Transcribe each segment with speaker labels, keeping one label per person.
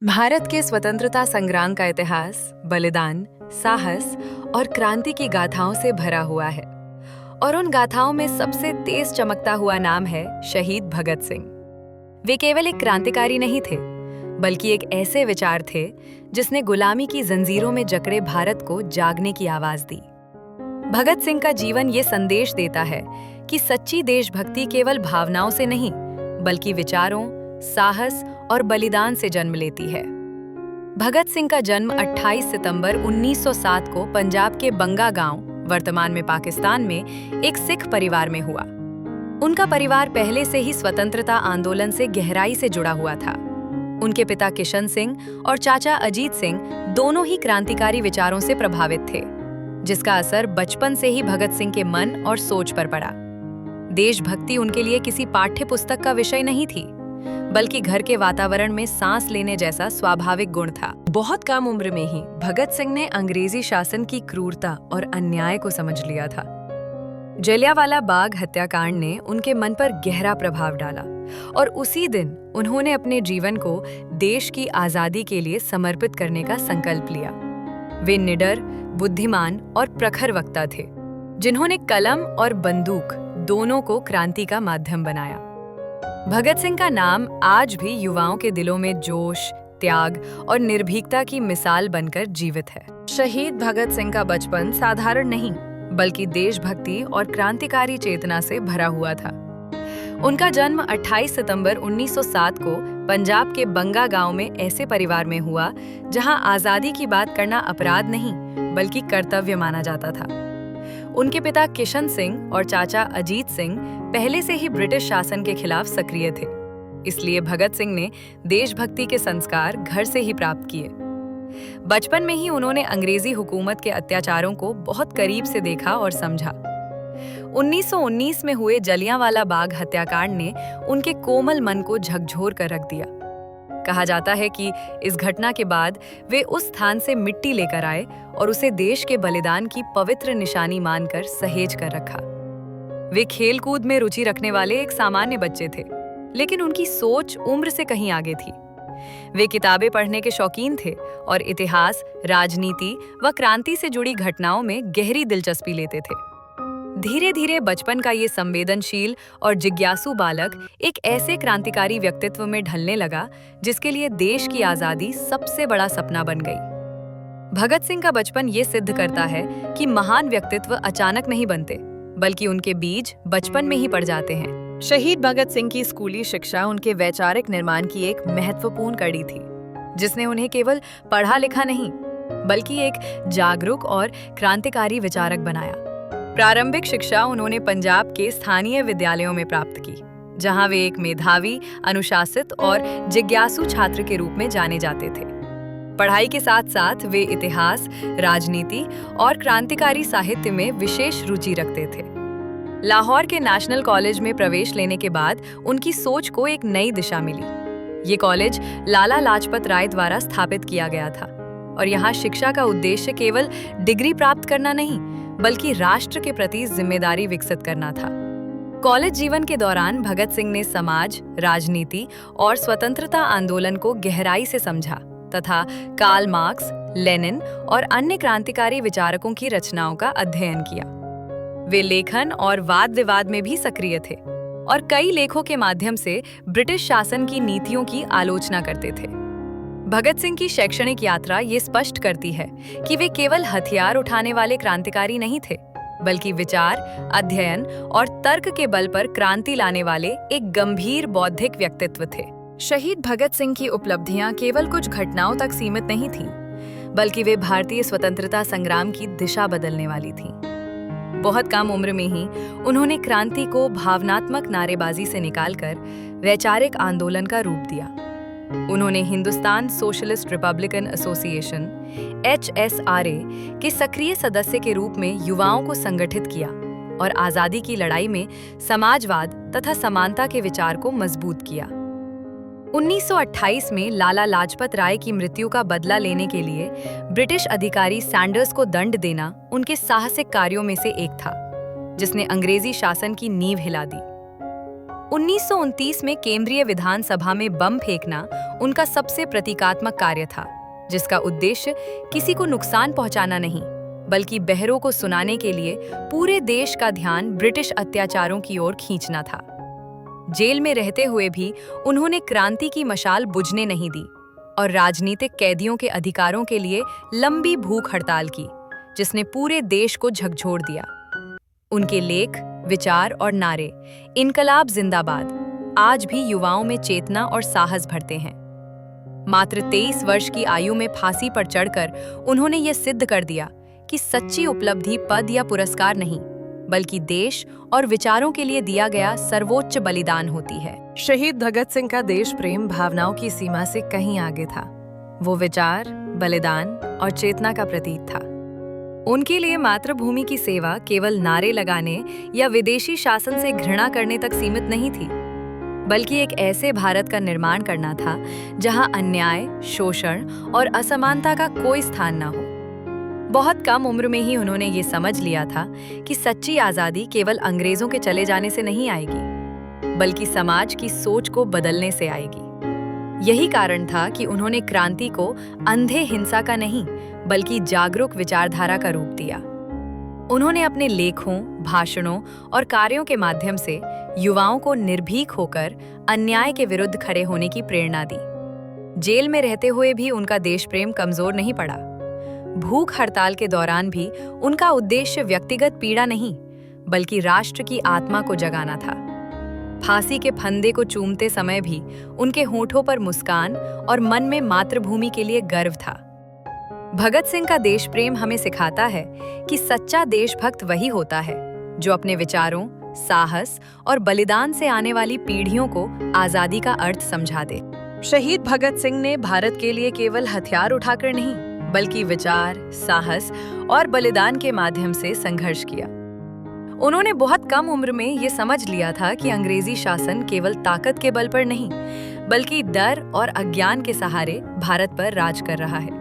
Speaker 1: भारत के स्वतंत्रता संग्राम का इतिहास बलिदान, साहस और क्रांति की गाथाओं से भरा हुआ है और उन गाथाओं में सबसे तेज चमकता हुआ नाम है शहीद भगत सिंह। वे केवल एक क्रांतिकारी नहीं थे, बल्कि एक ऐसे विचार थे जिसने गुलामी की जंजीरों में जकड़े भारत को जागने की आवाज दी। भगत सिंह का जीवन ये संदेश देता है कि सच्ची देशभक्ति केवल भावनाओं से नहीं, बल्कि विचारों, साहस और बलिदान से जन्म लेती है। भगत सिंह का जन्म 28 सितंबर 1907 को पंजाब के बंगा गांव, वर्तमान में पाकिस्तान में, एक सिख परिवार में हुआ। उनका परिवार पहले से ही स्वतंत्रता आंदोलन से गहराई से जुड़ा हुआ था। उनके पिता किशन सिंह और चाचा अजीत सिंह दोनों ही क्रांतिकारी विचारों से प्रभावित थे, जिसका असर बचपन से ही भगत सिंह के मन और सोच पर पड़ा। देशभक्ति उनके लिए किसी पाठ्य पुस्तक का विषय नहीं थी, बल्कि घर के वातावरण में सांस लेने जैसा स्वाभाविक गुण था। बहुत कम उम्र में ही भगत सिंह ने अंग्रेजी शासन की क्रूरता और अन्याय को समझ लिया था। जलियांवाला बाग हत्याकांड ने उनके मन पर गहरा प्रभाव डाला और उसी दिन उन्होंने अपने जीवन को देश की आजादी के लिए समर्पित करने का संकल्प लिया। वे निडर, बुद्धिमान और प्रखर वक्ता थे, जिन्होंने कलम और बंदूक दोनों को क्रांति का माध्यम बनाया। भगत सिंह का नाम आज भी युवाओं के दिलों में जोश, त्याग और निर्भीकता की मिसाल बनकर जीवित है। शहीद भगत सिंह का बचपन साधारण नहीं, बल्कि देशभक्ति और क्रांतिकारी चेतना से भरा हुआ था। उनका जन्म 28 सितंबर 1907 को पंजाब के बंगा गांव में ऐसे परिवार में हुआ जहां आजादी की बात करना अपराध नहीं, बल्कि कर्तव्य माना जाता था। उनके पिता किशन सिंह और चाचा अजीत सिंह पहले से ही ब्रिटिश शासन के खिलाफ सक्रिय थे, इसलिए भगत सिंह ने देशभक्ति के संस्कार घर से ही प्राप्त किए। बचपन में ही उन्होंने अंग्रेजी हुकूमत के अत्याचारों को बहुत करीब से देखा और समझा। 1919 में हुए जलियांवाला बाग हत्याकांड ने उनके कोमल मन को झकझोर कर रख दिया। कहा जाता है कि इस घटना के बाद वे उस स्थान से मिट्टी लेकर आए और उसे देश के बलिदान की पवित्र निशानी मानकर सहेज कर रखा। वे खेलकूद में रुचि रखने वाले एक सामान्य बच्चे थे, लेकिन उनकी सोच उम्र से कहीं आगे थी। वे किताबें पढ़ने के शौकीन थे और इतिहास, राजनीति व क्रांति से जुड़ी घटनाओं में गहरी दिलचस्पी लेते थे। धीरे धीरे बचपन का ये संवेदनशील और जिज्ञासु बालक एक ऐसे क्रांतिकारी व्यक्तित्व में ढलने लगा जिसके लिए देश की आजादी सबसे बड़ा सपना बन गई। भगत सिंह का बचपन ये सिद्ध करता है कि महान व्यक्तित्व अचानक नहीं बनते, बल्कि उनके बीज बचपन में ही पड़ जाते हैं। शहीद भगत सिंह की स्कूली शिक्षा उनके वैचारिक निर्माण की एक महत्वपूर्ण कड़ी थी, जिसने उन्हें केवल पढ़ा लिखा नहीं, बल्कि एक जागरूक और क्रांतिकारी विचारक बनाया। प्रारंभिक शिक्षा उन्होंने पंजाब के स्थानीय विद्यालयों में प्राप्त की, जहां वे एक मेधावी, अनुशासित और जिज्ञासु छात्र के रूप में जाने जाते थे। पढ़ाई के साथ साथ वे इतिहास, राजनीति और क्रांतिकारी साहित्य में विशेष रुचि रखते थे। लाहौर के नेशनल कॉलेज में प्रवेश लेने के बाद उनकी सोच को एक नई दिशा मिली। ये कॉलेज लाला लाजपत राय द्वारा स्थापित किया गया था और यहाँ शिक्षा का उद्देश्य केवल डिग्री प्राप्त करना नहीं, बल्कि राष्ट्र के प्रति जिम्मेदारी विकसित करना था। कॉलेज जीवन के दौरान भगत सिंह ने समाज, राजनीति और स्वतंत्रता आंदोलन को गहराई से समझा तथा कार्ल मार्क्स, लेनिन और अन्य क्रांतिकारी विचारकों की रचनाओं का अध्ययन किया। वे लेखन और वाद विवाद में भी सक्रिय थे और कई लेखों के माध्यम से ब्रिटिश शासन की नीतियों की आलोचना करते थे। भगत सिंह की शैक्षणिक यात्रा ये स्पष्ट करती है कि वे केवल हथियार उठाने वाले क्रांतिकारी नहीं थे, बल्कि विचार, अध्ययन और तर्क के बल पर क्रांति लाने वाले एक गंभीर बौद्धिक व्यक्तित्व थे। शहीद भगत सिंह की उपलब्धियां केवल कुछ घटनाओं तक सीमित नहीं थीं, बल्कि वे भारतीय स्वतंत्रता संग्राम की दिशा बदलने वाली थीं। बहुत कम उम्र में ही उन्होंने क्रांति को भावनात्मक नारेबाजी से निकालकर वैचारिक आंदोलन का रूप दिया। उन्होंने Hindustan Socialist Republican Association (HSRA) के सक्रिय सदस्य के रूप में युवाओं को संगठित किया और आजादी की लड़ाई में समाजवाद तथा समानता के विचार को मजबूत किया। 1928 में लाला लाजपत राय की मृत्यु का बदला लेने के लिए ब्रिटिश अधिकारी सैंडर्स को दंड देना उनके साहसिक कार्यों में से एक था, जिसने अंग्रेजी शासन की नींव हिला दी। 1929 में केंद्रीय विधानसभा में बम फेंकना उनका सबसे प्रतीकात्मक कार्य था, जिसका उद्देश्य किसी को नुकसान पहुंचाना नहीं, बल्कि बहरों को सुनाने के लिए पूरे देश का ध्यान ब्रिटिश अत्याचारों की ओर खींचना था। जेल में रहते हुए भी उन्होंने क्रांति की मशाल बुझने नहीं दी और राजनीतिक कैदियों के अधिकारों के लिए लंबी भूख हड़ताल की, जिसने पूरे देश को झकझोर दिया। उनके लेख, विचार और नारे इनकलाब जिंदाबाद आज भी युवाओं में चेतना और साहस भरते हैं। मात्र 23 वर्ष की आयु में फांसी पर चढ़कर उन्होंने ये सिद्ध कर दिया कि सच्ची उपलब्धि पद या पुरस्कार नहीं, बल्कि देश और विचारों के लिए दिया गया सर्वोच्च बलिदान होती है। शहीद भगत सिंह का देश प्रेम भावनाओं की सीमा से कहीं आगे था। वो विचार, बलिदान और चेतना का प्रतीक था। उनके लिए मातृभूमि की सेवा केवल नारे लगाने या विदेशी शासन से घृणा करने तक सीमित नहीं थी, बल्कि एक ऐसे भारत का निर्माण करना था जहां अन्याय, शोषण और असमानता का कोई स्थान न हो। बहुत कम उम्र में ही उन्होंने ये समझ लिया था कि सच्ची आज़ादी केवल अंग्रेजों के चले जाने से नहीं आएगी, बल्कि समाज की सोच को बदलने से आएगी। यही कारण था कि उन्होंने क्रांति को अंधे हिंसा का नहीं, बल्कि जागरूक विचारधारा का रूप दिया। उन्होंने अपने लेखों, भाषणों और कार्यों के माध्यम से युवाओं को निर्भीक होकर अन्याय के विरुद्ध खड़े होने की प्रेरणा दी। जेल में रहते हुए भी उनका देश प्रेम कमजोर नहीं पड़ा। भूख हड़ताल के दौरान भी उनका उद्देश्य व्यक्तिगत पीड़ा नहीं, बल्कि राष्ट्र की आत्मा को जगाना था। फांसी के फंदे को चूमते समय भी उनके होठों पर मुस्कान और मन में मातृभूमि के लिए गर्व था। भगत सिंह का देश प्रेम हमें सिखाता है कि सच्चा देशभक्त वही होता है जो अपने विचारों, साहस और बलिदान से आने वाली पीढ़ियों को आजादी का अर्थ समझा दे। शहीद भगत सिंह ने भारत के लिए केवल हथियार उठाकर नहीं, बल्कि विचार, साहस और बलिदान के माध्यम से संघर्ष किया। उन्होंने बहुत कम उम्र में ये समझ लिया था कि अंग्रेजी शासन केवल ताकत के बल पर नहीं, बल्कि डर और अज्ञान के सहारे भारत पर राज कर रहा है।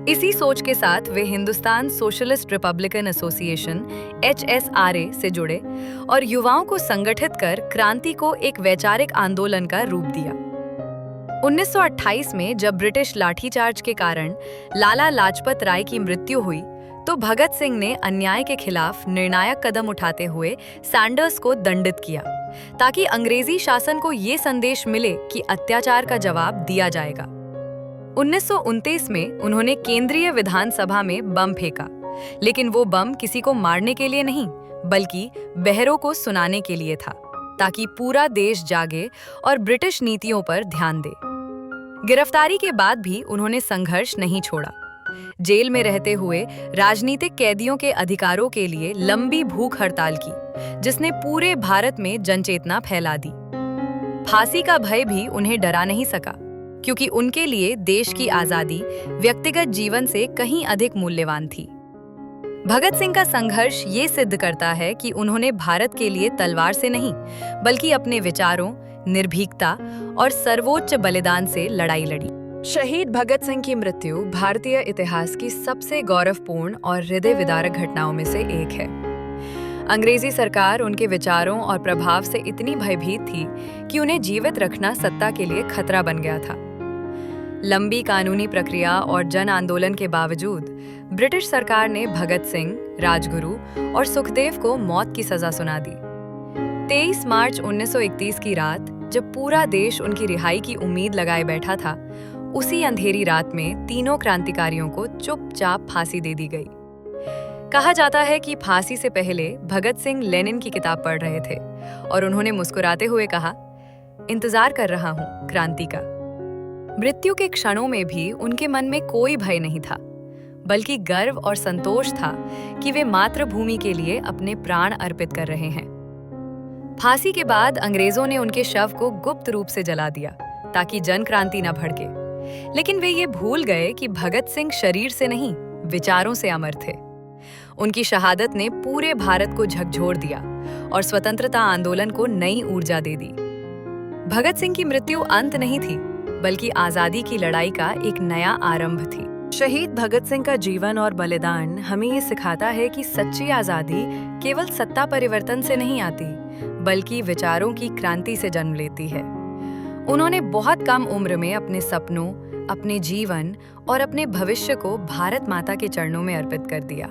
Speaker 1: इसी सोच के साथ वे Hindustan Socialist Republican Association (HSRA) से जुड़े और युवाओं को संगठित कर क्रांति को एक वैचारिक आंदोलन का रूप दिया। 1928 में जब ब्रिटिश लाठीचार्ज के कारण लाला लाजपत राय की मृत्यु हुई, तो भगत सिंह ने अन्याय के खिलाफ निर्णायक कदम उठाते हुए सैंडर्स को दंडित किया, ताकि अंग्रेजी शासन को ये संदेश मिले कि अत्याचार का जवाब दिया जाएगा। 1929 में उन्होंने केंद्रीय विधानसभा में बम फेंका, लेकिन वो बम किसी को मारने के लिए नहीं, बल्कि बहरों को सुनाने के लिए था, ताकि पूरा देश जागे और ब्रिटिश नीतियों पर ध्यान दे। गिरफ्तारी के बाद भी उन्होंने संघर्ष नहीं छोड़ा। जेल में रहते हुए राजनीतिक कैदियों के अधिकारों के लिए लंबी भूख हड़ताल की, जिसने पूरे भारत में जनचेतना फैला दी। फांसी का भय भी उन्हें डरा नहीं सका, क्योंकि उनके लिए देश की आजादी व्यक्तिगत जीवन से कहीं अधिक मूल्यवान थी। भगत सिंह का संघर्ष ये सिद्ध करता है कि उन्होंने भारत के लिए तलवार से नहीं, बल्कि अपने विचारों, निर्भीकता और सर्वोच्च बलिदान से लड़ाई लड़ी। शहीद भगत सिंह की मृत्यु भारतीय इतिहास की सबसे गौरवपूर्ण और हृदय विदारक घटनाओं में से एक है। अंग्रेजी सरकार उनके विचारों और प्रभाव से इतनी भयभीत थी कि उन्हें जीवित रखना सत्ता के लिए खतरा बन गया था। लंबी कानूनी प्रक्रिया और जन आंदोलन के बावजूद ब्रिटिश सरकार ने भगत सिंह, राजगुरु और सुखदेव को मौत की सजा सुना दी। 23 मार्च 1931 की रात, जब पूरा देश उनकी रिहाई की उम्मीद लगाए बैठा था, उसी अंधेरी रात में तीनों क्रांतिकारियों को चुपचाप फांसी दे दी गई। कहा जाता है कि फांसी से पहले भगत सिंह लेनिन की किताब पढ़ रहे थे और उन्होंने मुस्कुराते हुए कहा, इंतजार कर रहा हूं क्रांति का। मृत्यु के क्षणों में भी उनके मन में कोई भय नहीं था, बल्कि गर्व और संतोष था कि वे मातृभूमि के लिए अपने प्राण अर्पित कर रहे हैं। फांसी के बाद अंग्रेजों ने उनके शव को गुप्त रूप से जला दिया, ताकि जन क्रांति न भड़के। लेकिन वे ये भूल गए कि भगत सिंह शरीर से नहीं, विचारों से अमर थे। उनकी शहादत ने पूरे भारत को झकझोर दिया और स्वतंत्रता आंदोलन को नई ऊर्जा दे दी। भगत सिंह की मृत्यु अंत नहीं थी, बल्कि आजादी की लड़ाई का एक नया आरंभ थी। शहीद भगत सिंह का जीवन और बलिदान हमें ये सिखाता है कि सच्ची आजादी केवल सत्ता परिवर्तन से नहीं आती, बल्कि विचारों की क्रांति से जन्म लेती है। उन्होंने बहुत कम उम्र में अपने सपनों, अपने जीवन और अपने भविष्य को भारत माता के चरणों में अर्पित कर दिया।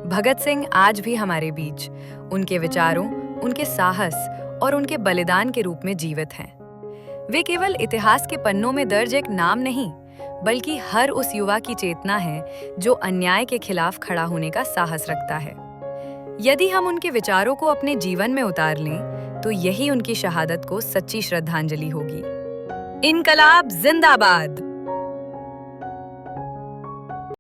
Speaker 1: भगत सिंह आज भी हमारे बीच उनके विचारों, उनके साहस और उनके बलिदान के रूप में जीवित हैं। वे केवल इतिहास के पन्नों में दर्ज एक नाम नहीं, बल्कि हर उस युवा की चेतना है जो अन्याय के खिलाफ खड़ा होने का साहस रखता है। यदि हम उनके विचारों को अपने जीवन में उतार लें, तो यही उनकी शहादत को सच्ची श्रद्धांजलि होगी। इनकलाब जिंदाबाद।